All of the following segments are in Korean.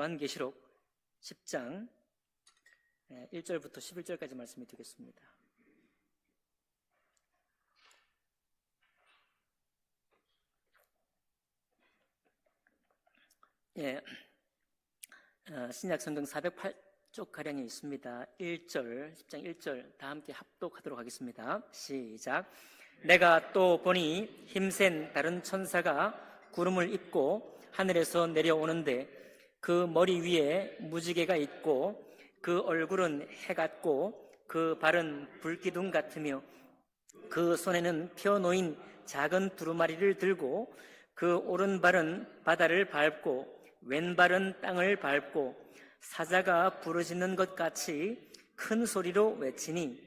요한계시록 10장 1절부터 11절까지 말씀을 드리겠습니다. 신약 성경 408쪽 가량이 있습니다. 1절, 10장 1절 다 함께 합독하도록 하겠습니다. 시작. 내가 또 보니 힘센 다른 천사가 구름을 입고 하늘에서 내려오는데 그 머리 위에 무지개가 있고 그 얼굴은 해 같고 그 발은 불기둥 같으며 그 손에는 펴놓인 작은 두루마리를 들고 그 오른발은 바다를 밟고 왼발은 땅을 밟고 사자가 부르짖는 것 같이 큰 소리로 외치니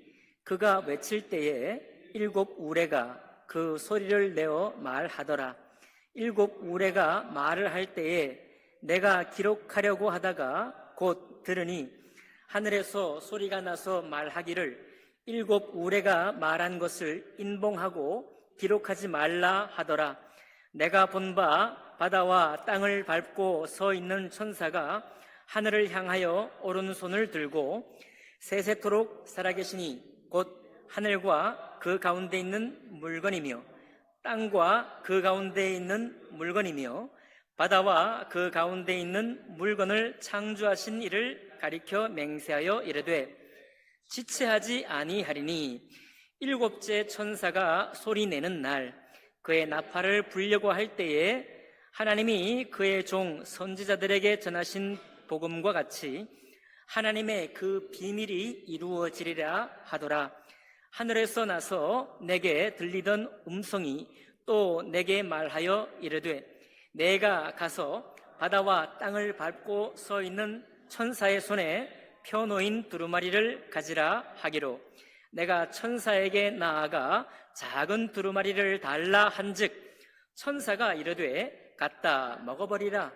그가 외칠 때에 7 우레가 그 소리를 내어 말하더라. 7 우레가 말을 할 때에 내가 기록하려고 하다가 곧 들으니 하늘에서 소리가 나서 말하기를 7 우레가 말한 것을 인봉하고 기록하지 말라 하더라. 내가 본 바 바다와 땅을 밟고 서 있는 천사가 하늘을 향하여 오른손을 들고 세세토록 살아계시니 곧 하늘과 그 가운데 있는 물건이며 땅과 그 가운데 있는 물건이며 바다와 그 가운데 있는 물건을 창조하신 이를 가리켜 맹세하여 이르되 지체하지 아니하리니 7째 천사가 소리내는 날 그의 나팔을 불려고 할 때에 하나님이 그의 종 선지자들에게 전하신 복음과 같이 하나님의 그 비밀이 이루어지리라 하더라. 하늘에서 나서 내게 들리던 음성이 또 내게 말하여 이르되 내가 가서 바다와 땅을 밟고 서 있는 천사의 손에 펴놓인 두루마리를 가지라 하기로 내가 천사에게 나아가 작은 두루마리를 달라 한즉 천사가 이르되 갖다 먹어버리라.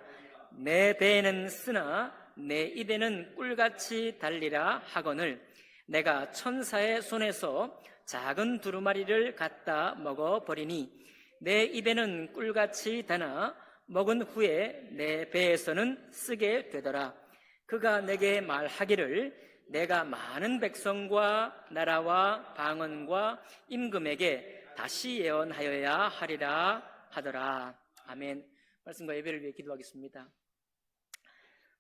내 배에는 쓰나 내 입에는 꿀같이 달리라 하거늘 내가 천사의 손에서 작은 두루마리를 갖다 먹어버리니 내 입에는 꿀같이 다나 먹은 후에 내 배에서는 쓰게 되더라. 그가 내게 말하기를 내가 많은 백성과 나라와 방언과 임금에게 다시 예언하여야 하리라 하더라. 아멘. 말씀과 예배를 위해 기도하겠습니다.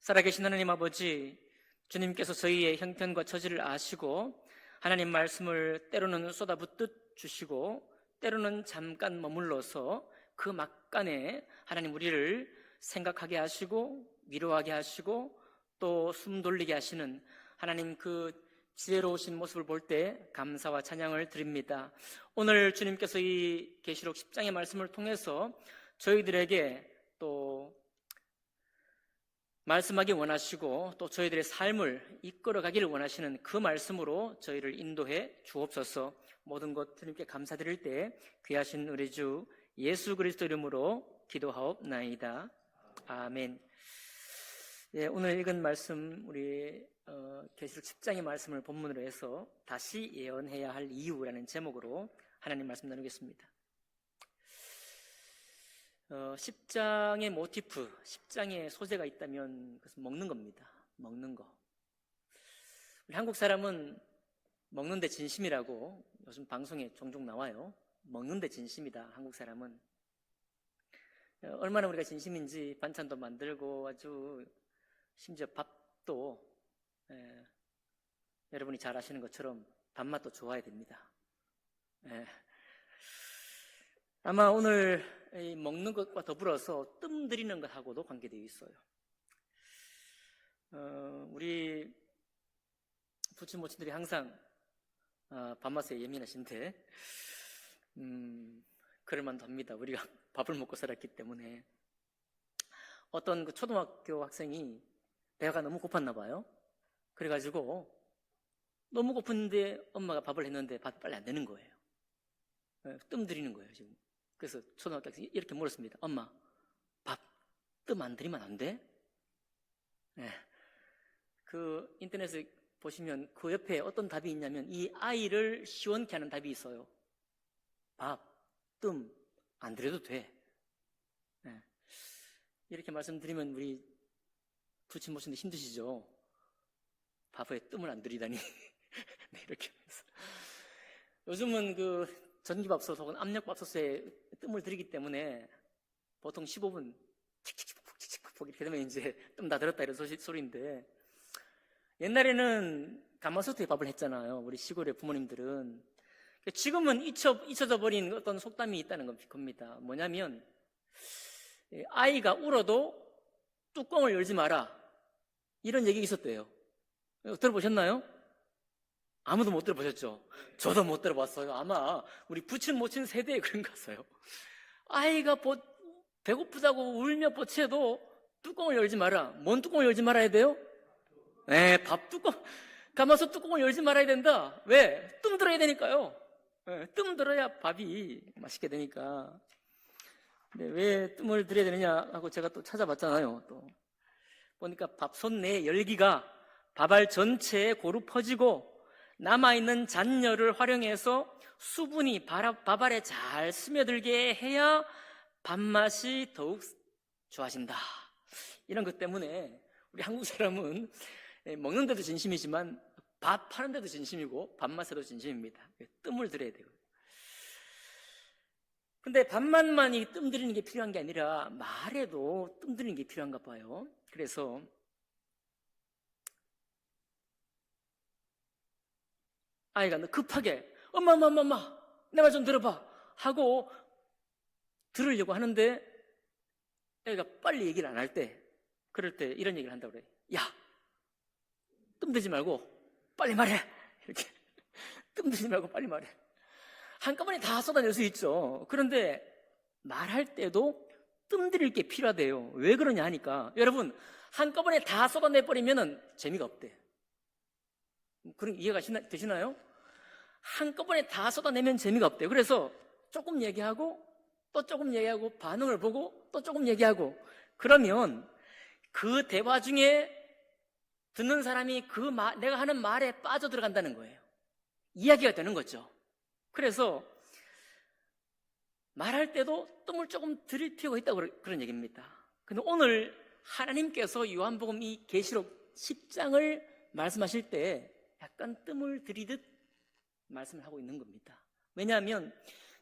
살아계신 하나님 아버지, 주님께서 저희의 형편과 처지를 아시고 하나님 말씀을 때로는 쏟아붓듯 주시고 때로는 잠깐 머물러서 그 막간에 하나님 우리를 생각하게 하시고 위로하게 하시고 또 숨 돌리게 하시는 하나님 그 지혜로우신 모습을 볼 때 감사와 찬양을 드립니다. 오늘 주님께서 이 계시록 10장의 말씀을 통해서 저희들에게 또 말씀하기 원하시고 또 저희들의 삶을 이끌어가기를 원하시는 그 말씀으로 저희를 인도해 주옵소서. 모든 것 주님께 감사드릴 때 귀하신 우리 주 예수 그리스도 이름으로 기도하옵나이다. 아멘. 오늘 읽은 말씀 우리 계시록 10장의 말씀을 본문으로 해서 다시 예언해야 할 이유라는 제목으로 하나님 말씀 나누겠습니다. 10장의 모티프, 10장의 소재가 있다면 그것은 먹는 겁니다. 먹는 거. 우리 한국 사람은 먹는데 진심이라고 요즘 방송에 종종 나와요. 먹는데 진심이다, 한국 사람은. 얼마나 우리가 진심인지 반찬도 만들고 아주 심지어 밥도 여러분이 잘 아시는 것처럼 밥맛도 좋아야 됩니다. 아마 오늘 먹는 것과 더불어서 뜸 들이는 것하고도 관계되어 있어요. 우리 부친 모친들이 항상 밥맛에 예민하신데 그럴만도 합니다. 우리가 밥을 먹고 살았기 때문에. 어떤 그 초등학교 학생이 배가 너무 고팠나 봐요. 그래가지고 너무 고픈데 엄마가 밥을 했는데 밥이 빨리 안 되는 거예요. 뜸 들이는 거예요 지금. 그래서 초등학교 학생이 이렇게 물었습니다. 엄마, 밥 뜸 안 들이면 안 돼? 그 인터넷에 보시면 그 옆에 어떤 답이 있냐면 이 아이를 시원케 하는 답이 있어요. 밥, 뜸 안 들여도 돼. 이렇게 말씀드리면 우리 부침 모시는데 힘드시죠? 밥에 뜸을 안 들이다니. 네, 이렇게 하면서. 요즘은 그 전기밥솥 혹은 압력밥솥에 뜸을 들이기 때문에 보통 15분 칙칙칙 이렇게 되면 이제 뜸 다 들었다 이런 소리인데, 옛날에는 가마솥에 밥을 했잖아요. 우리 시골의 부모님들은. 지금은 잊혀져 버린 어떤 속담이 있다는 겁니다. 뭐냐면, 아이가 울어도 뚜껑을 열지 마라, 이런 얘기가 있었대요. 들어보셨나요? 아무도 못 들어보셨죠? 저도 못 들어봤어요. 아마 우리 부친 모친 세대에 그런 거 같아요. 아이가 배고프다고 울며 뻗쳐도 뚜껑을 열지 마라. 뭔 뚜껑을 열지 말아야 돼요? 네, 밥 뚜껑, 가마솥 뚜껑을 열지 말아야 된다. 왜? 뜸 들어야 되니까요. 네, 뜸 들어야 밥이 맛있게 되니까. 근데 왜 뜸을 들여야 되느냐 하고 제가 또 찾아봤잖아요. 또 보니까 밥솥 내 열기가 밥알 전체에 고루 퍼지고 남아있는 잔열을 활용해서 수분이 밥알에 잘 스며들게 해야 밥맛이 더욱 좋아진다. 이런 것 때문에 우리 한국 사람은 먹는 데도 진심이지만 밥 하는 데도 진심이고 밥맛에도 진심입니다. 뜸을 들여야 돼요. 근데 밥맛만이 뜸 들이는 게 필요한 게 아니라 말에도 뜸 들이는 게 필요한가 봐요. 그래서 아이가 급하게 엄마 내 말 좀 들어봐 하고 들으려고 하는데 애가 빨리 얘기를 안 할 때, 그럴 때 이런 얘기를 한다고 그래요. 야, 뜸 들이지 말고 빨리 말해. 이렇게 뜸 들이지 말고 빨리 말해. 한꺼번에 다 쏟아낼 수 있죠. 그런데 말할 때도 뜸 들일 게 필요하대요. 왜 그러냐 하니까, 여러분, 한꺼번에 다 쏟아내버리면 재미가 없대. 그런 이해가 되시나요? 한꺼번에 다 쏟아내면 재미가 없대요. 그래서 조금 얘기하고 또 조금 얘기하고 반응을 보고 또 조금 얘기하고, 그러면 그 대화 중에 듣는 사람이 내가 하는 말에 빠져들어간다는 거예요. 이야기가 되는 거죠. 그래서 말할 때도 뜸을 조금 들일 필요가 있다고 그런 얘기입니다. 근데 오늘 하나님께서 요한복음 이 계시록 10장을 말씀하실 때 약간 뜸을 들이듯 말씀을 하고 있는 겁니다. 왜냐하면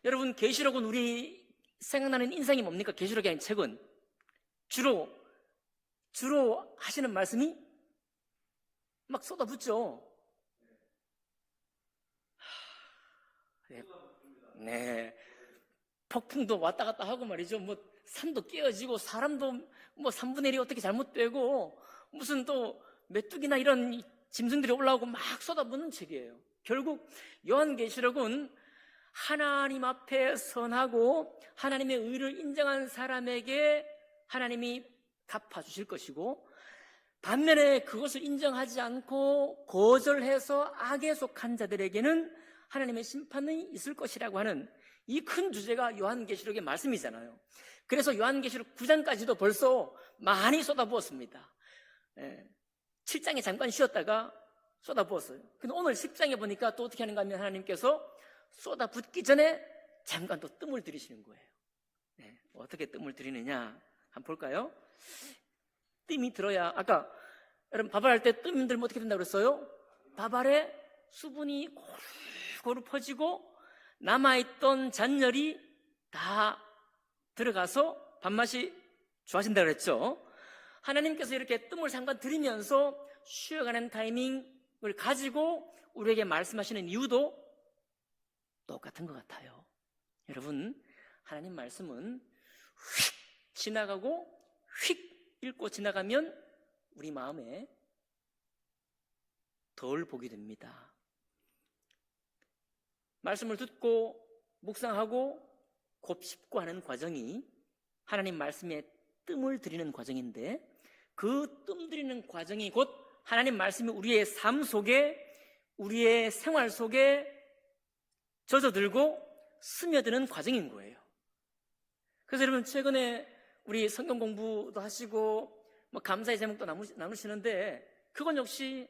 여러분, 계시록은 우리 생각나는 인상이 뭡니까? 계시록이 아닌 책은 주로 하시는 말씀이 막 쏟아붓죠. 네, 폭풍도 왔다 갔다 하고 말이죠. 뭐 산도 깨어지고 사람도 뭐 3분의 1이 어떻게 잘못되고 무슨 또 메뚜기나 이런 짐승들이 올라오고 막 쏟아붓는 책이에요. 결국 요한계시록은 하나님 앞에 선하고 하나님의 의를 인정한 사람에게 하나님이 갚아주실 것이고, 반면에 그것을 인정하지 않고 거절해서 악에 속한 자들에게는 하나님의 심판이 있을 것이라고 하는 이 큰 주제가 요한계시록의 말씀이잖아요. 그래서 요한계시록 9장까지도 벌써 많이 쏟아부었습니다. 7장에 잠깐 쉬었다가 쏟아부었어요. 근데 오늘 10장에 보니까 또 어떻게 하는가 하면 하나님께서 쏟아붓기 전에 잠깐 또 뜸을 들이시는 거예요. 어떻게 뜸을 들이느냐 한번 볼까요? 뜸이 들어야, 아까 여러분 밥알 할 때 뜸 들면 어떻게 된다고 그랬어요? 밥알에 수분이 고루 퍼지고 남아있던 잔열이 다 들어가서 밥맛이 좋아진다고 그랬죠. 하나님께서 이렇게 뜸을 잠깐 들이면서 쉬어가는 타이밍을 가지고 우리에게 말씀하시는 이유도 똑같은 것 같아요. 여러분, 하나님 말씀은 휙 지나가고 휙 읽고 지나가면 우리 마음에 덜 보게 됩니다. 말씀을 듣고 묵상하고 곱씹고 하는 과정이 하나님 말씀에 뜸을 들이는 과정인데, 그 뜸 들이는 과정이 곧 하나님 말씀이 우리의 삶 속에, 우리의 생활 속에 젖어들고 스며드는 과정인 거예요. 그래서 여러분, 최근에 우리 성경 공부도 하시고 뭐 감사의 제목도 나누시는데, 그건 역시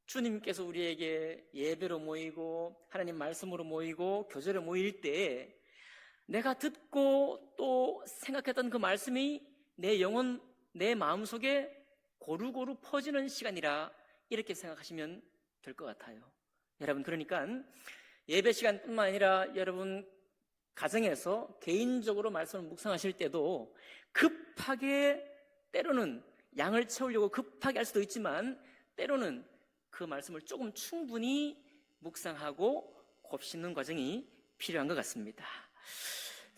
주님께서 우리에게 예배로 모이고 하나님 말씀으로 모이고 교제로 모일 때 내가 듣고 또 생각했던 그 말씀이 내 영혼 내 마음속에 고루고루 퍼지는 시간이라 이렇게 생각하시면 될 것 같아요. 여러분, 그러니까 예배 시간뿐만 아니라 여러분 가정에서 개인적으로 말씀을 묵상하실 때도 급하게, 때로는 양을 채우려고 급하게 할 수도 있지만 때로는 그 말씀을 조금 충분히 묵상하고 곱씹는 과정이 필요한 것 같습니다.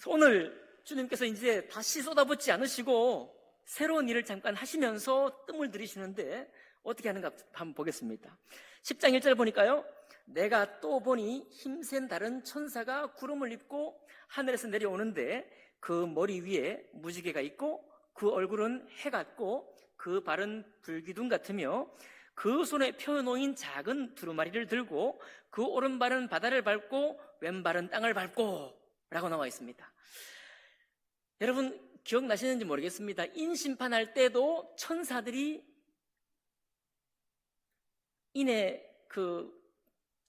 오늘 주님께서 이제 다시 쏟아붓지 않으시고 새로운 일을 잠깐 하시면서 뜸을 들이시는데 어떻게 하는가 한번 보겠습니다. 10장 1절 보니까요, 내가 또 보니 힘센 다른 천사가 구름을 입고 하늘에서 내려오는데 그 머리 위에 무지개가 있고 그 얼굴은 해 같고 그 발은 불기둥 같으며 그 손에 펴놓인 작은 두루마리를 들고 그 오른발은 바다를 밟고 왼발은 땅을 밟고 라고 나와 있습니다. 여러분 기억나시는지 모르겠습니다. 인심판할 때도 천사들이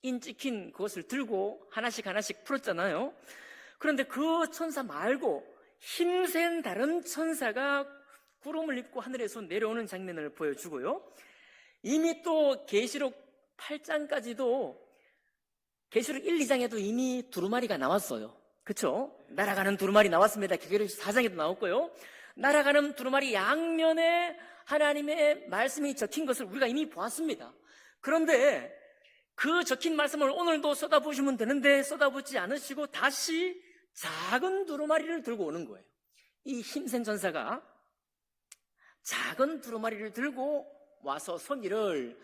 인 찍힌 그것을 들고 하나씩 하나씩 풀었잖아요. 그런데 그 천사 말고 힘센 다른 천사가 구름을 입고 하늘에서 내려오는 장면을 보여주고요. 이미 또 계시록 8장까지도 계시록 1, 2장에도 이미 두루마리가 나왔어요. 그렇죠? 날아가는 두루마리 나왔습니다. 계시록 4장에도 나왔고요. 날아가는 두루마리 양면에 하나님의 말씀이 적힌 것을 우리가 이미 보았습니다. 그런데 그 적힌 말씀을 오늘도 쏟아부으시면 되는데 쏟아붓지 않으시고 다시 작은 두루마리를 들고 오는 거예요. 이 힘센 전사가 작은 두루마리를 들고 와서 서기를,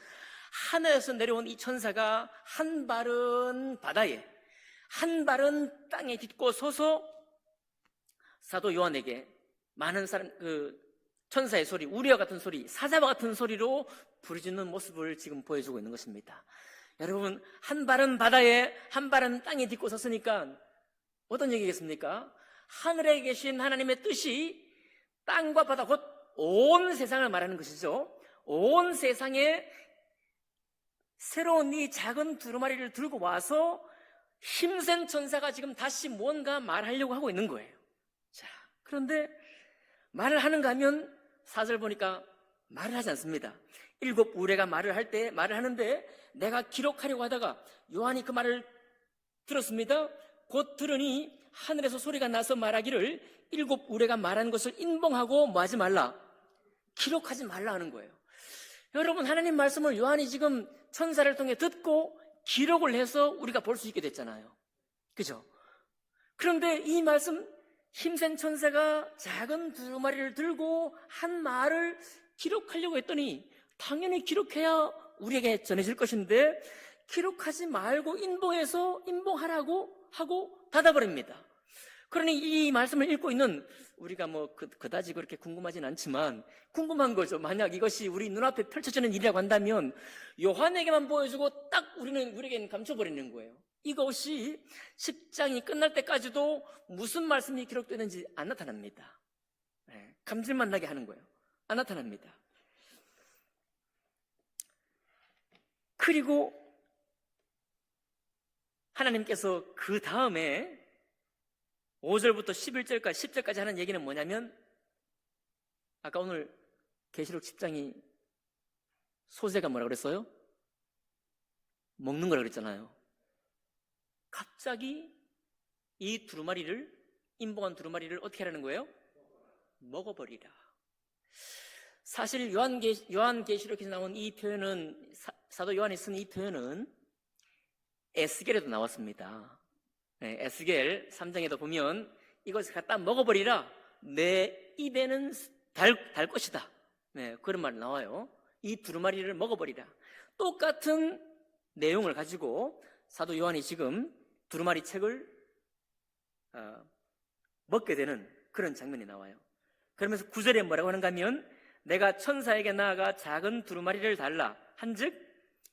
하늘에서 내려온 이 천사가 한 발은 바다에 한 발은 땅에 딛고 서서 사도 요한에게 많은 사람, 천사의 소리, 우리와 같은 소리, 사자와 같은 소리로 부르짖는 모습을 지금 보여주고 있는 것입니다. 여러분, 한 발은 바다에 한 발은 땅에 딛고 섰으니까 어떤 얘기겠습니까? 하늘에 계신 하나님의 뜻이 땅과 바다, 곧 온 세상을 말하는 것이죠. 온 세상에 새로운 이 작은 두루마리를 들고 와서 힘센 천사가 지금 다시 뭔가 말하려고 하고 있는 거예요. 자, 그런데 말을 하는가 하면 4절 보니까 말을 하지 않습니다. 7 우레가 말을 할 때 말을 하는데 내가 기록하려고 하다가 요한이 그 말을 들었습니다. 곧 들으니 하늘에서 소리가 나서 말하기를 7 우레가 말한 것을 인봉하고 뭐 하지 말라? 기록하지 말라 하는 거예요. 여러분, 하나님 말씀을 요한이 지금 천사를 통해 듣고 기록을 해서 우리가 볼 수 있게 됐잖아요. 그죠? 그런데 이 말씀, 힘센 천사가 작은 두루마리를 들고 한 말을 기록하려고 했더니 당연히 기록해야 우리에게 전해질 것인데 기록하지 말고 인봉하라고 하고 닫아버립니다. 그러니 이 말씀을 읽고 있는 우리가 그다지 그렇게 궁금하진 않지만 궁금한 거죠. 만약 이것이 우리 눈앞에 펼쳐지는 일이라고 한다면 요한에게만 보여주고 딱 우리에게는 감춰버리는 거예요. 이것이 10장이 끝날 때까지도 무슨 말씀이 기록되는지 안 나타납니다. 감질만 나게 하는 거예요. 안 나타납니다. 그리고 하나님께서 그 다음에 5절부터 11절까지 10절까지 하는 얘기는 뭐냐면, 아까 오늘 계시록 10장이 소재가 뭐라 그랬어요? 먹는 거라 그랬잖아요. 갑자기 이 두루마리를, 인봉한 두루마리를 어떻게 하라는 거예요? 먹어버리라. 사실 요한계시록에서 나온 이 표현은, 사도 요한이 쓴 이 표현은 에스겔에도 나왔습니다. 에스겔 3장에도 보면 이것을 갖다 먹어버리라, 내 입에는 달 것이다. 그런 말 나와요. 이 두루마리를 먹어버리라. 똑같은 내용을 가지고 사도 요한이 지금 두루마리 책을 먹게 되는 그런 장면이 나와요. 그러면서 9절에 뭐라고 하는가 하면, 내가 천사에게 나아가 작은 두루마리를 달라 한즉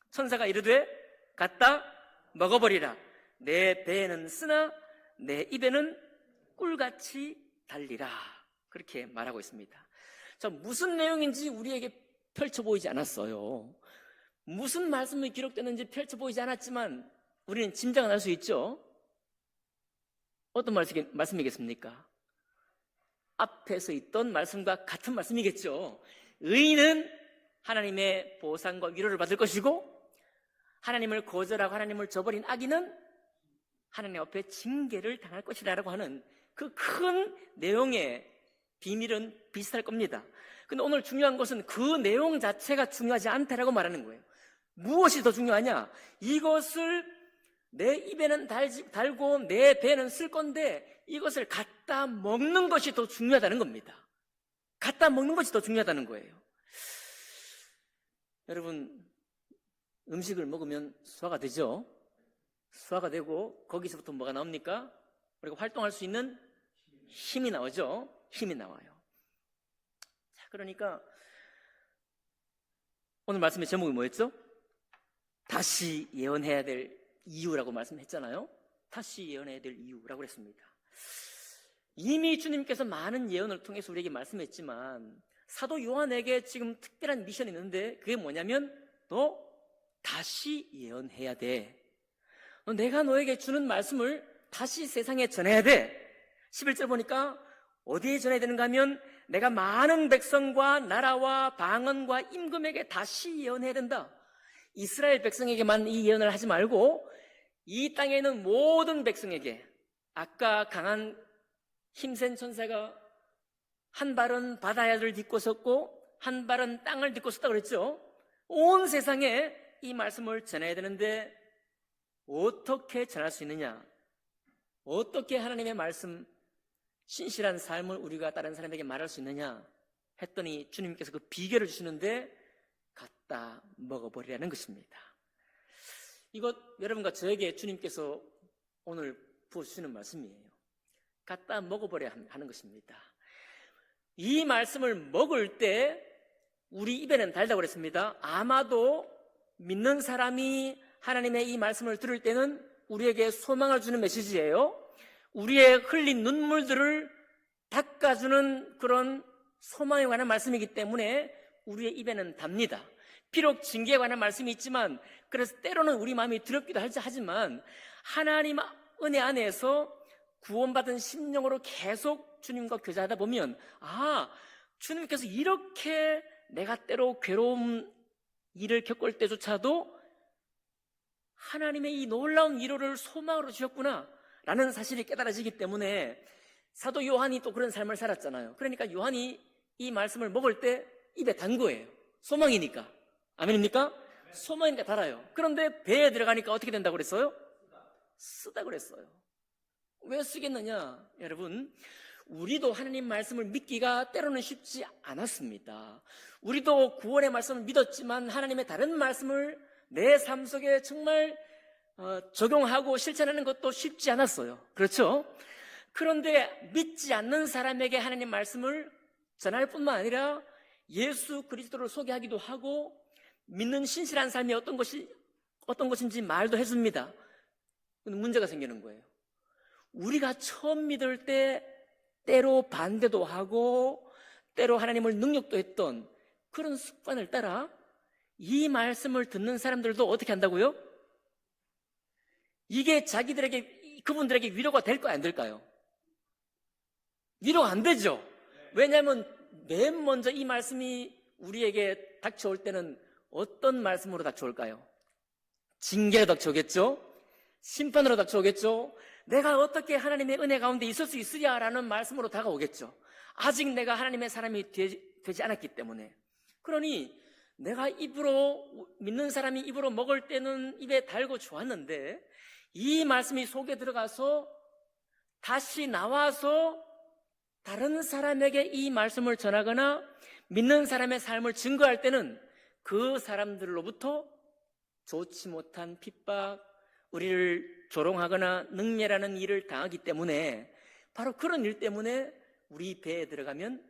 천사가 이르되 갖다 먹어버리라. 내 배에는 쓰나 내 입에는 꿀같이 달리라. 그렇게 말하고 있습니다. 자, 무슨 내용인지 우리에게 펼쳐 보이지 않았어요. 무슨 말씀이 기록되는지 펼쳐 보이지 않았지만 우리는 짐작은 할 수 있죠. 어떤 말씀이겠습니까? 앞에서 있던 말씀과 같은 말씀이겠죠. 의인은 하나님의 보상과 위로를 받을 것이고, 하나님을 거절하고 하나님을 저버린 악인은 하나님 앞에 징계를 당할 것이라고 하는 그 큰 내용의 비밀은 비슷할 겁니다. 근데 오늘 중요한 것은 그 내용 자체가 중요하지 않다라고 말하는 거예요. 무엇이 더 중요하냐? 이것을 내 입에는 달고 내 배는 쓸 건데 이것을 갖다 먹는 것이 더 중요하다는 겁니다. 갖다 먹는 것이 더 중요하다는 거예요. 여러분, 음식을 먹으면 소화가 되죠? 소화가 되고 거기서부터 뭐가 나옵니까? 우리가 활동할 수 있는 힘이 나오죠? 힘이 나와요. 자, 그러니까 오늘 말씀의 제목이 뭐였죠? 다시 예언해야 될 이유라고 말씀했잖아요. 다시 예언해야 될 이유라고 했습니다. 이미 주님께서 많은 예언을 통해서 우리에게 말씀했지만 사도 요한에게 지금 특별한 미션이 있는데 그게 뭐냐면 너 다시 예언해야 돼. 내가 너에게 주는 말씀을 다시 세상에 전해야 돼. 11절 보니까 어디에 전해야 되는가 하면 내가 많은 백성과 나라와 방언과 임금에게 다시 예언해야 된다. 이스라엘 백성에게만 이 예언을 하지 말고 이 땅에 있는 모든 백성에게, 아까 강한 힘센 천사가 한 발은 바다를 딛고 섰고 한 발은 땅을 딛고 섰다고 그랬죠. 온 세상에 이 말씀을 전해야 되는데 어떻게 전할 수 있느냐? 어떻게 하나님의 말씀, 신실한 삶을 우리가 다른 사람에게 말할 수 있느냐 했더니 주님께서 그 비결을 주시는데 갖다 먹어버리라는 것입니다. 이것 여러분과 저에게 주님께서 오늘 부어주시는 말씀이에요. 갖다 먹어버려야 하는 것입니다. 이 말씀을 먹을 때 우리 입에는 달다고 그랬습니다. 아마도 믿는 사람이 하나님의 이 말씀을 들을 때는 우리에게 소망을 주는 메시지예요. 우리의 흘린 눈물들을 닦아주는 그런 소망에 관한 말씀이기 때문에 우리의 입에는 답니다. 비록 징계에 관한 말씀이 있지만, 그래서 때로는 우리 마음이 두렵기도 하지만 하나님 은혜 안에서 구원받은 심령으로 계속 주님과 교제하다 보면 주님께서 이렇게 내가 때로 괴로운 일을 겪을 때조차도 하나님의 이 놀라운 위로를 소망으로 주셨구나 라는 사실이 깨달아지기 때문에 사도 요한이 또 그런 삶을 살았잖아요. 그러니까 요한이 이 말씀을 먹을 때 입에 단 거예요. 소망이니까. 아멘입니까? 소망이니까 달아요. 그런데 배에 들어가니까 어떻게 된다고 그랬어요? 쓰다 그랬어요. 왜 쓰겠느냐? 여러분, 우리도 하나님 말씀을 믿기가 때로는 쉽지 않았습니다. 우리도 구원의 말씀을 믿었지만 하나님의 다른 말씀을 내 삶 속에 정말 적용하고 실천하는 것도 쉽지 않았어요. 그렇죠? 그런데 믿지 않는 사람에게 하나님 말씀을 전할 뿐만 아니라 예수 그리스도를 소개하기도 하고 믿는 신실한 삶이 어떤 것인지 말도 해줍니다. 근데 문제가 생기는 거예요. 우리가 처음 믿을 때 때로 반대도 하고 때로 하나님을 능력도 했던 그런 습관을 따라 이 말씀을 듣는 사람들도 어떻게 한다고요? 이게 그분들에게 위로가 될까요? 안 될까요? 위로가 안 되죠. 왜냐하면 맨 먼저 이 말씀이 우리에게 닥쳐올 때는 어떤 말씀으로 닥쳐올까요? 징계로 닥쳐오겠죠? 심판으로 닥쳐오겠죠? 내가 어떻게 하나님의 은혜 가운데 있을 수 있으랴라는 말씀으로 다가오겠죠. 아직 내가 하나님의 사람이 되지 않았기 때문에. 그러니 내가 믿는 사람이 입으로 먹을 때는 입에 달고 좋았는데 이 말씀이 속에 들어가서 다시 나와서 다른 사람에게 이 말씀을 전하거나 믿는 사람의 삶을 증거할 때는 그 사람들로부터 좋지 못한 핍박, 우리를 조롱하거나 능멸하는 일을 당하기 때문에 바로 그런 일 때문에 우리 배에 들어가면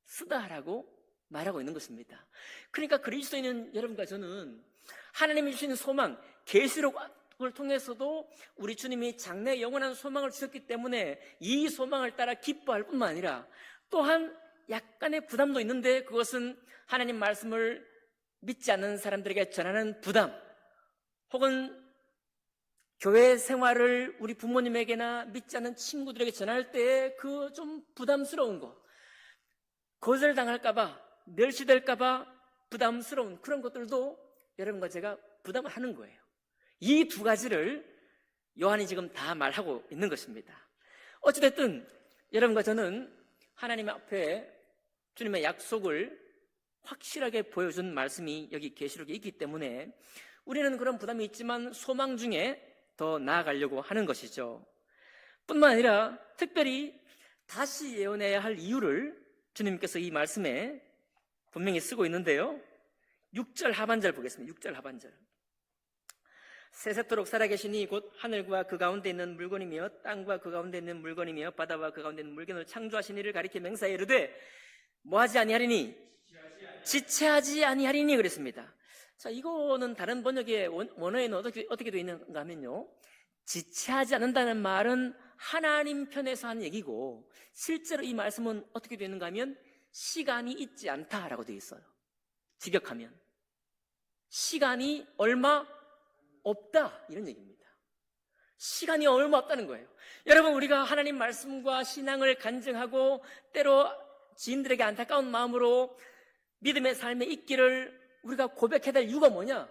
쓰다라고 말하고 있는 것입니다. 그러니까 그리스도인은 여러분과 저는 하나님이 주시는 소망, 계시록을 통해서도 우리 주님이 장래 영원한 소망을 주셨기 때문에 이 소망을 따라 기뻐할 뿐만 아니라 또한 약간의 부담도 있는데 그것은 하나님 말씀을 믿지 않는 사람들에게 전하는 부담, 혹은 교회 생활을 우리 부모님에게나 믿지 않는 친구들에게 전할 때 그 좀 부담스러운 거, 거절당할까봐, 멸시될까봐 부담스러운 그런 것들도 여러분과 제가 부담을 하는 거예요. 이 두 가지를 요한이 지금 다 말하고 있는 것입니다. 어찌됐든 여러분과 저는 하나님 앞에 주님의 약속을 확실하게 보여준 말씀이 여기 계시록에 있기 때문에 우리는 그런 부담이 있지만 소망 중에 더 나아가려고 하는 것이죠. 뿐만 아니라 특별히 다시 예언해야 할 이유를 주님께서 이 말씀에 분명히 쓰고 있는데요. 6절 하반절 보겠습니다. 6절 하반절. 세세토록 살아계시니 곧 하늘과 그 가운데 있는 물건이며 땅과 그 가운데 있는 물건이며 바다와 그 가운데 있는 물건을 창조하신 이를 가리켜 맹세하여 이르되 뭐하지 아니하리니? 지체하지 아니하리니 그랬습니다. 자, 이거는 다른 번역의 원어에는 어떻게 되어 있는가 하면요, 지체하지 않는다는 말은 하나님 편에서 하는 얘기고, 실제로 이 말씀은 어떻게 되어 있는가 하면 시간이 있지 않다라고 되어 있어요. 직역하면 시간이 얼마 없다 이런 얘기입니다. 시간이 얼마 없다는 거예요. 여러분, 우리가 하나님 말씀과 신앙을 간증하고 때로 지인들에게 안타까운 마음으로 믿음의 삶에 있기를 우리가 고백해야 될 이유가 뭐냐?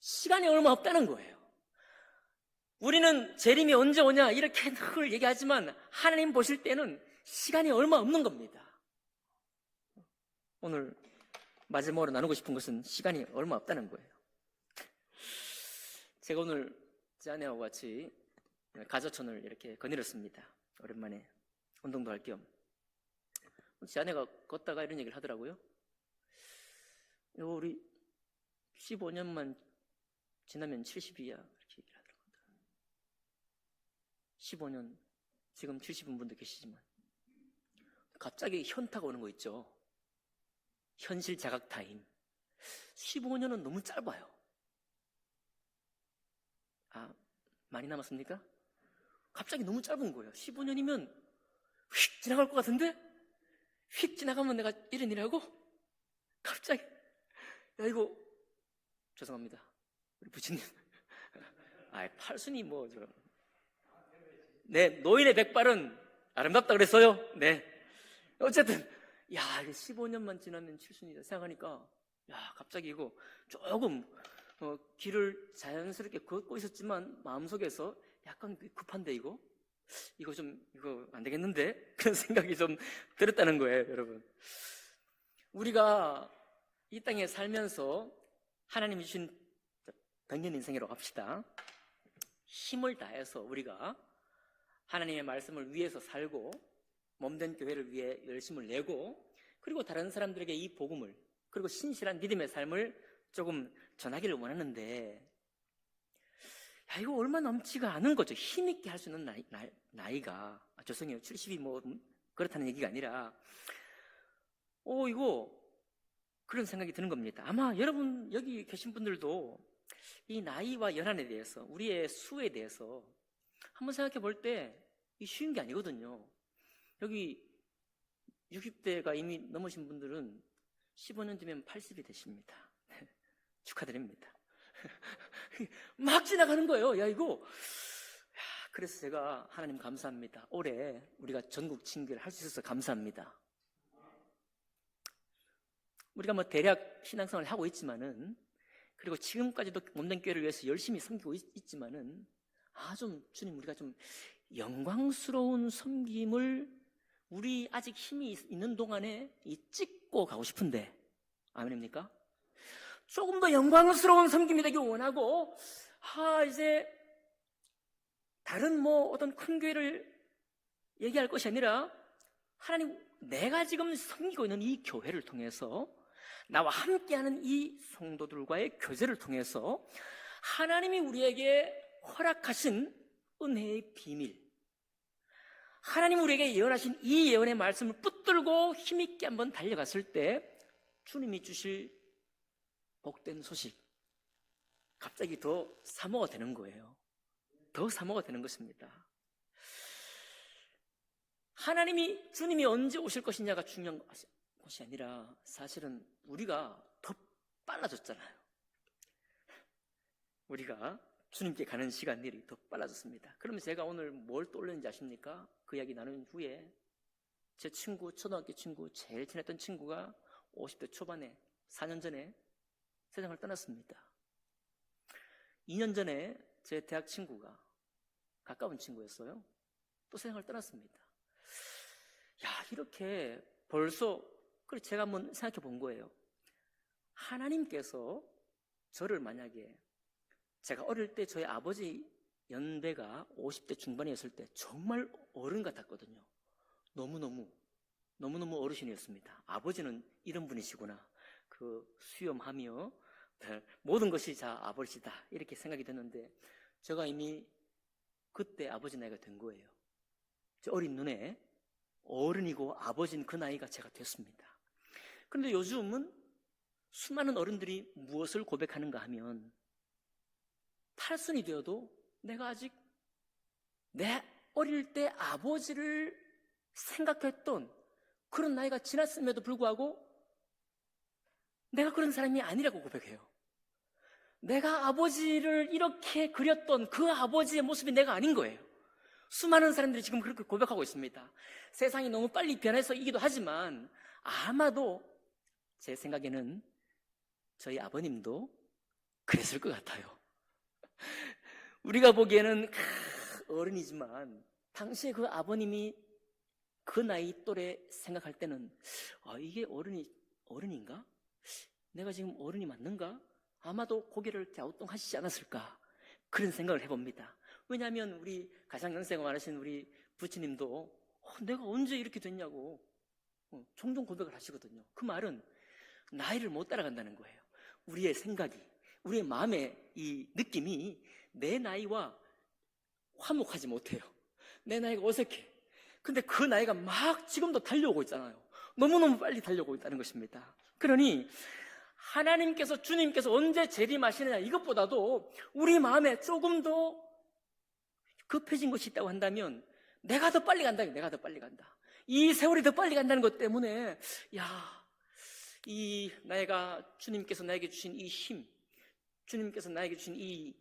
시간이 얼마 없다는 거예요. 우리는 재림이 언제 오냐 이렇게 늘 얘기하지만 하나님 보실 때는 시간이 얼마 없는 겁니다. 오늘 마지막으로 나누고 싶은 것은 시간이 얼마 없다는 거예요. 제가 오늘 제 아내와 같이 가저촌을 이렇게 거닐었습니다. 오랜만에 운동도 할 겸. 제 아내가 걷다가 이런 얘기를 하더라고요. 우리 15년만 지나면 70이야 이렇게 얘기를 하더라고요. 15년, 지금 70인 분도 계시지만 갑자기 현타가 오는 거 있죠. 현실 자각 타임. 15년은 너무 짧아요. 아, 많이 남았습니까? 갑자기 너무 짧은 거예요. 15년이면 휙 지나갈 것 같은데 휙 지나가면 내가 이런 일 하고 갑자기 야 이거 죄송합니다 우리 부친님 팔순이 뭐죠. 네, 노인의 백발은 아름답다 그랬어요. 네, 어쨌든 야 이게 15년만 지나면 칠순이다 생각하니까 야 갑자기 이거 조금 길을 자연스럽게 걷고 있었지만 마음속에서 약간 급한데 이거 안 되겠는데 그런 생각이 좀 들었다는 거예요. 여러분, 우리가 이 땅에 살면서 하나님이 주신 100년 인생이라고 합시다. 힘을 다해서 우리가 하나님의 말씀을 위해서 살고 몸된 교회를 위해 열심을 내고 그리고 다른 사람들에게 이 복음을 그리고 신실한 믿음의 삶을 조금 전하기를 원하는데 야 이거 얼마 넘지가 않은 거죠. 힘있게 할 수 있는 나이가 죄송해요 70이 뭐 그렇다는 얘기가 아니라 이거 그런 생각이 드는 겁니다. 아마 여러분 여기 계신 분들도 이 나이와 연한에 대해서 우리의 수에 대해서 한번 생각해 볼 때 이 쉬운 게 아니거든요. 여기 60대가 이미 넘으신 분들은 15년 뒤면 80이 되십니다. 축하드립니다. 막 지나가는 거예요. 야 이거 그래서 제가 하나님 감사합니다. 올해 우리가 전국 친교를 할 수 있어서 감사합니다. 우리가 뭐 대략 신앙생활을 하고 있지만은 그리고 지금까지도 몸된 교회를 위해서 열심히 섬기고 있지만은 좀 주님 우리가 좀 영광스러운 섬김을 우리 아직 힘이 있는 동안에 찍고 가고 싶은데 아멘입니까? 조금 더 영광스러운 섬김이 되길 원하고 이제 다른 뭐 어떤 큰 교회를 얘기할 것이 아니라 하나님 내가 지금 섬기고 있는 이 교회를 통해서 나와 함께하는 이 성도들과의 교제를 통해서 하나님이 우리에게 허락하신 은혜의 비밀, 하나님이 우리에게 예언하신 이 예언의 말씀을 붙들고 힘있게 한번 달려갔을 때 주님이 주실 복된 소식 갑자기 더 사모가 되는 거예요. 더 사모가 되는 것입니다. 주님이 언제 오실 것이냐가 중요한 것이 아니라 사실은 우리가 더 빨라졌잖아요. 우리가 주님께 가는 시간들이 더 빨라졌습니다. 그러면 제가 오늘 뭘 떠올렸는지 아십니까? 그 이야기 나눈 후에 제 친구, 초등학교 친구, 제일 친했던 친구가 50대 초반에 4년 전에 세상을 떠났습니다. 2년 전에 제 대학 친구가, 가까운 친구였어요, 또 세상을 떠났습니다. 야, 이렇게 벌써, 그래 제가 한번 생각해 본 거예요. 하나님께서 저를 만약에, 제가 어릴 때 저희 아버지 연배가 50대 중반이었을 때 정말 어른 같았거든요. 너무너무 어르신이었습니다. 아버지는 이런 분이시구나, 그 수염하며 모든 것이 다 아버지다, 이렇게 생각이 됐는데 제가 이미 그때 아버지 나이가 된 거예요. 제 어린 눈에 어른이고 아버지인 그 나이가 제가 됐습니다. 그런데 요즘은 수많은 어른들이 무엇을 고백하는가 하면, 탈순이 되어도 내가 아직 내 어릴 때 아버지를 생각했던 그런 나이가 지났음에도 불구하고 내가 그런 사람이 아니라고 고백해요. 내가 아버지를 이렇게 그렸던 그 아버지의 모습이 내가 아닌 거예요. 수많은 사람들이 지금 그렇게 고백하고 있습니다. 세상이 너무 빨리 변해서이기도 하지만 아마도 제 생각에는 저희 아버님도 그랬을 것 같아요. 우리가 보기에는 어른이지만 당시에 그 아버님이 그 나이 또래 생각할 때는 이게 어른인가? 내가 지금 어른이 맞는가? 아마도 고개를 갸우뚱하시지 않았을까, 그런 생각을 해봅니다. 왜냐하면 우리 가장 연세가 많으신 우리 부처님도 내가 언제 이렇게 됐냐고 종종 고백을 하시거든요. 그 말은 나이를 못 따라간다는 거예요. 우리의 생각이, 우리의 마음의 이 느낌이 내 나이와 화목하지 못해요. 내 나이가 어색해. 근데 그 나이가 막 지금도 달려오고 있잖아요. 너무너무 빨리 달려오고 있다는 것입니다. 그러니 하나님께서, 주님께서 언제 재림하시느냐, 이것보다도 우리 마음에 조금 더 급해진 것이 있다고 한다면 내가 더 빨리 간다. 내가 더 빨리 간다. 이 세월이 더 빨리 간다는 것 때문에 이 내가, 주님께서 나에게 주신 이 힘, 주님께서 나에게 주신 이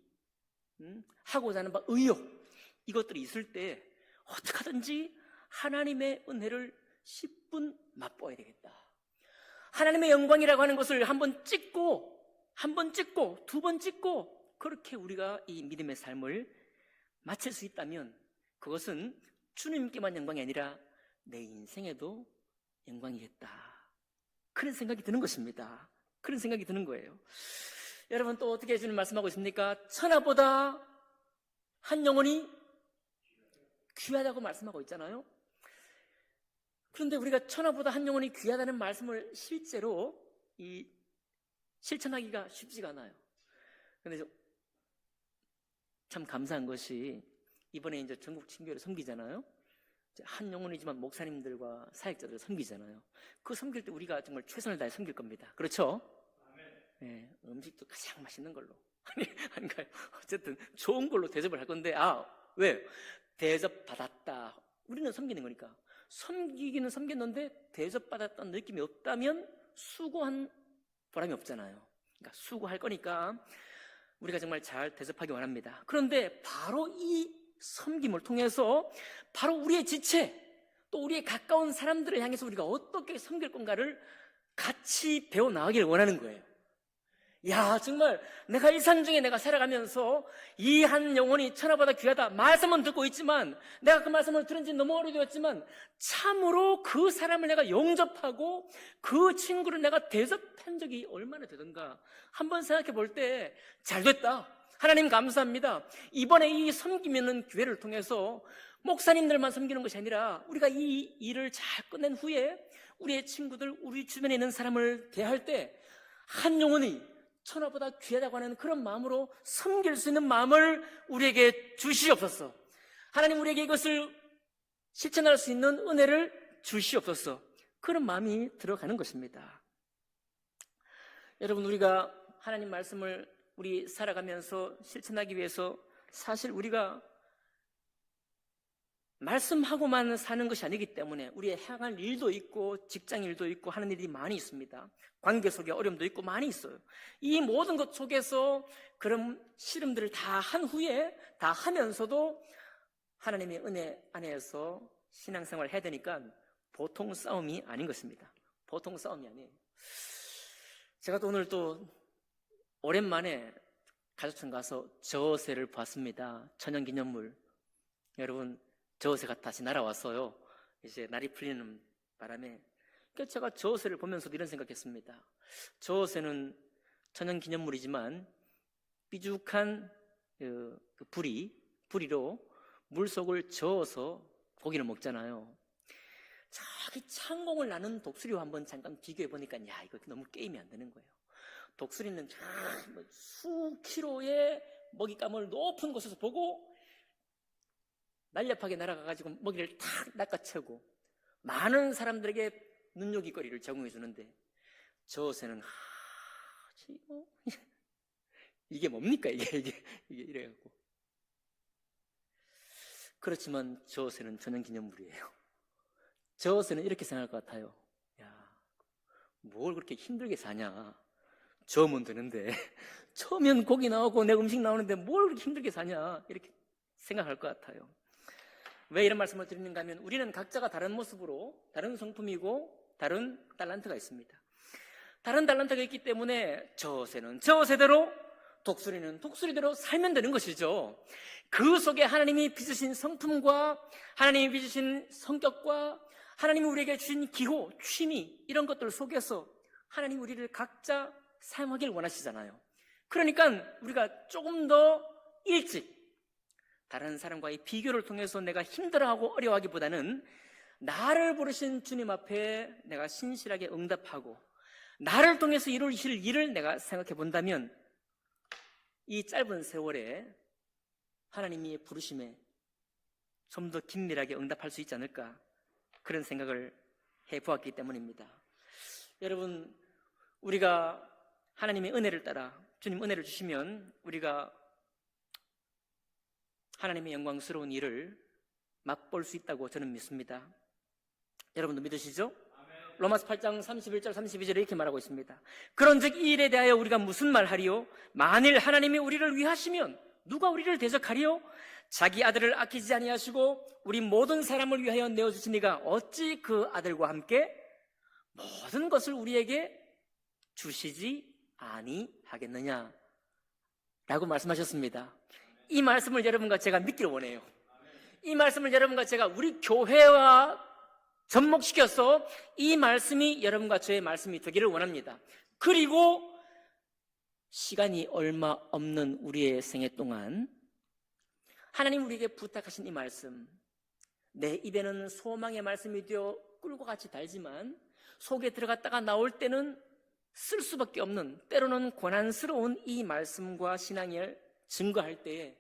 하고자 하는 의욕, 이것들이 있을 때 어떻게 하든지 하나님의 은혜를 10분 맛보아야 되겠다. 하나님의 영광이라고 하는 것을 한 번 찍고, 두 번 찍고, 그렇게 우리가 이 믿음의 삶을 마칠 수 있다면 그것은 주님께만 영광이 아니라 내 인생에도 영광이겠다, 그런 생각이 드는 것입니다. 그런 생각이 드는 거예요. 여러분, 또 어떻게 주님 말씀하고 있습니까? 천하보다 한 영혼이 귀하다고 말씀하고 있잖아요. 그런데 우리가 천하보다 한 영혼이 귀하다는 말씀을 실제로 실천하기가 쉽지가 않아요. 그런데 참 감사한 것이, 이번에 이제 전국 친교회를 섬기잖아요. 한 영혼이지만 목사님들과 사역자들을 섬기잖아요. 그 섬길 때 우리가 정말 최선을 다해 섬길 겁니다. 그렇죠? 네, 음식도 가장 맛있는 걸로 아닌가요? 어쨌든 좋은 걸로 대접을 할 건데, 왜? 대접받았다. 우리는 섬기는 거니까. 섬기기는 섬겼는데 대접받았다는 느낌이 없다면 수고한 보람이 없잖아요. 그러니까 수고할 거니까 우리가 정말 잘 대접하기 원합니다. 그런데 바로 이 섬김을 통해서 바로 우리의 지체, 또 우리의 가까운 사람들을 향해서 우리가 어떻게 섬길 건가를 같이 배워나가기를 원하는 거예요. 정말 내가 일상 중에 내가 살아가면서 이 한 영혼이 천하보다 귀하다 말씀은 듣고 있지만, 내가 그 말씀을 들은 지 너무 오래되었지만 참으로 그 사람을 내가 영접하고 그 친구를 내가 대접한 적이 얼마나 되던가 한번 생각해 볼 때 잘됐다, 하나님 감사합니다. 이번에 이 섬기는 기회를 통해서 목사님들만 섬기는 것이 아니라 우리가 이 일을 잘 끝낸 후에 우리의 친구들, 우리 주변에 있는 사람을 대할 때 한 영혼이 천하보다 귀하다고 하는 그런 마음으로 섬길 수 있는 마음을 우리에게 주시옵소서. 하나님, 우리에게 이것을 실천할 수 있는 은혜를 주시옵소서. 그런 마음이 들어가는 것입니다. 여러분, 우리가 하나님 말씀을 우리 살아가면서 실천하기 위해서 사실 우리가 말씀하고만 사는 것이 아니기 때문에 우리의 향할 일도 있고 직장 일도 있고 하는 일이 많이 있습니다. 관계 속에 어려움도 있고 많이 있어요. 이 모든 것 속에서 그런 시름들을 다 한 후에, 다 하면서도 하나님의 은혜 안에서 신앙생활을 해야 되니까 보통 싸움이 아닌 것입니다. 보통 싸움이 아니에요. 제가 또 오늘 또 오랜만에 가족촌 가서 저어새를 봤습니다. 천연기념물. 여러분, 저어새가 다시 날아왔어요. 이제 날이 풀리는 바람에. 그래서 제가 저어새를 보면서도 이런 생각했습니다. 저어새는 천연기념물이지만 삐죽한 그 부리로 물속을 저어서 고기를 먹잖아요. 저기 창공을 나는 독수리와 한번 잠깐 비교해 보니까 야, 이거 너무 게임이 안 되는 거예요. 독수리는 수 킬로의 먹잇감을 높은 곳에서 보고 날렵하게 날아가가지고 먹이를 탁 낚아채고 많은 사람들에게 눈요깃거리를 제공해 주는데 저새는 이게 뭡니까 이게 이래갖고. 그렇지만 저새는 전형기념물이에요. 저새는 이렇게 생각할 것 같아요. 야, 뭘 그렇게 힘들게 사냐. 저으면 되는데 저으면 고기 나오고 내 음식 나오는데 뭘 그렇게 힘들게 사냐 이렇게 생각할 것 같아요. 왜 이런 말씀을 드리는가 하면 우리는 각자가 다른 모습으로 다른 성품이고 다른 달란트가 있습니다. 다른 달란트가 있기 때문에 저새는 저새대로 독수리는 독수리대로 살면 되는 것이죠. 그 속에 하나님이 빚으신 성품과 하나님이 빚으신 성격과 하나님이 우리에게 주신 기호, 취미 이런 것들 속에서 하나님 우리를 각자 사용하기를 원하시잖아요. 그러니까 우리가 조금 더 일찍 다른 사람과의 비교를 통해서 내가 힘들어하고 어려워하기보다는 나를 부르신 주님 앞에 내가 신실하게 응답하고 나를 통해서 이루실 일을 내가 생각해 본다면 이 짧은 세월에 하나님이 부르심에 좀 더 긴밀하게 응답할 수 있지 않을까 그런 생각을 해보았기 때문입니다. 여러분, 우리가 하나님의 은혜를 따라 주님 은혜를 주시면 우리가 하나님의 영광스러운 일을 맛볼 수 있다고 저는 믿습니다. 여러분도 믿으시죠? 로마서 8장 31절 32절에 이렇게 말하고 있습니다. 그런즉 이 일에 대하여 우리가 무슨 말하리요? 만일 하나님이 우리를 위하시면 누가 우리를 대적하리요? 자기 아들을 아끼지 아니하시고 우리 모든 사람을 위하여 내어주시니가 어찌 그 아들과 함께 모든 것을 우리에게 주시지 아니하겠느냐 라고 말씀하셨습니다. 이 말씀을 여러분과 제가 믿기를 원해요. 이 말씀을 여러분과 제가 우리 교회와 접목시켜서 이 말씀이 여러분과 저의 말씀이 되기를 원합니다. 그리고 시간이 얼마 없는 우리의 생애 동안 하나님 우리에게 부탁하신 이 말씀, 내 입에는 소망의 말씀이 되어 꿀과 같이 달지만 속에 들어갔다가 나올 때는 쓸 수밖에 없는 때로는 고난스러운 이 말씀과 신앙을 증거할 때에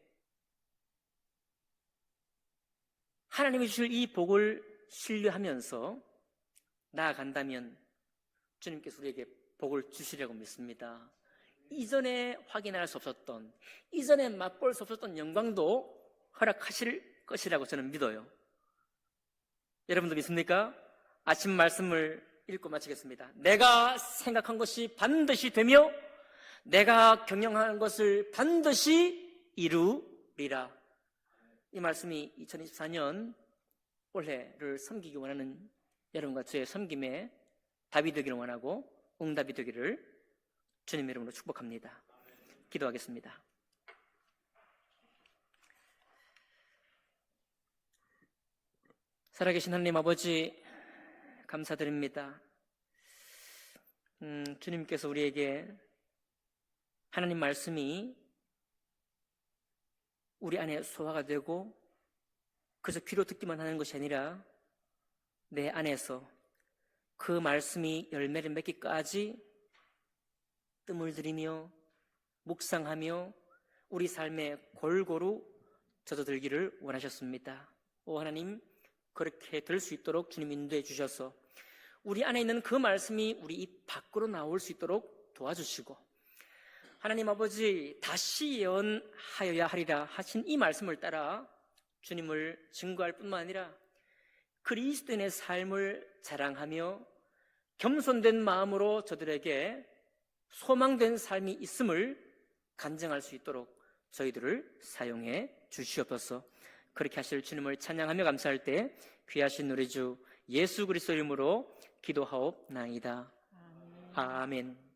하나님이 주실 이 복을 신뢰하면서 나아간다면 주님께서 우리에게 복을 주시려고 믿습니다. 이전에 확인할 수 없었던, 이전에 맛볼 수 없었던 영광도 허락하실 것이라고 저는 믿어요. 여러분도 믿습니까? 아침 말씀을 읽고 마치겠습니다. 내가 생각한 것이 반드시 되며 내가 경영한 것을 반드시 이루리라. 이 말씀이 2024년 올해를 섬기기 원하는 여러분과 저의 섬김에 답이 되기를 원하고 응답이 되기를 주님의 이름으로 축복합니다. 기도하겠습니다. 살아계신 하나님 아버지 감사드립니다. 주님께서 우리에게 하나님 말씀이 우리 안에 소화가 되고 그저 귀로 듣기만 하는 것이 아니라 내 안에서 그 말씀이 열매를 맺기까지 뜸을 들이며 묵상하며 우리 삶에 골고루 젖어들기를 원하셨습니다. 오 하나님, 그렇게 될 수 있도록 주님 인도해 주셔서 우리 안에 있는 그 말씀이 우리 입 밖으로 나올 수 있도록 도와주시고 하나님 아버지 다시 예언하여야 하리라 하신 이 말씀을 따라 주님을 증거할 뿐만 아니라 그리스도인의 삶을 자랑하며 겸손된 마음으로 저들에게 소망된 삶이 있음을 간증할 수 있도록 저희들을 사용해 주시옵소서. 그렇게 하실 주님을 찬양하며 감사할 때 귀하신 우리 주 예수 그리스도 이름으로 기도하옵나이다. 아멘.